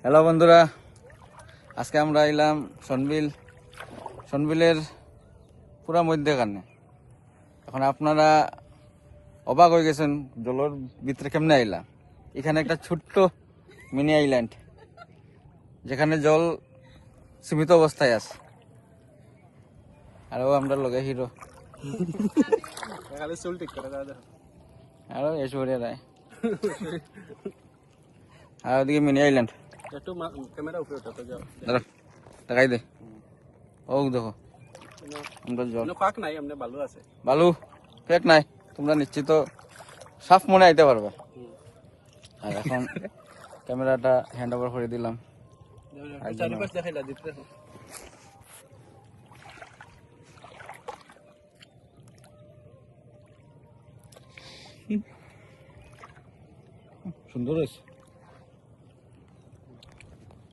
Hello বন্ধুরা, আজকে আমরা এলাম সনবিলের পুরা মধ্যখানে। এখন আপনারা অবাক হয়ে গেছেন জলের ভিতরে কেমনে আইলাম। এখানে একটা ছোট্ট মিনি আইল্যান্ড, যেখানে জল সীমিত অবস্থায় আছে। আরও আমরা লগে হিরো আরো এসে রায় আর ওদিকে মিনি আইল্যান্ড। একটু ক্যামেরা উপরে উঠাতে যাও। দাঁড়া, দেখাই দে। ও দেখো আমরা জল, পাক নাই, এমনি ভালো আছে। বালু ফেক নাই, তোমরা নিশ্চিত সাফ মনে আইতে পারবে। আর এখন ক্যামেরাটা হ্যান্ড ওভার করে দিলাম। চারিপাশ দেখাইলা দিতে দেখো। সুন্দর হয়েছে।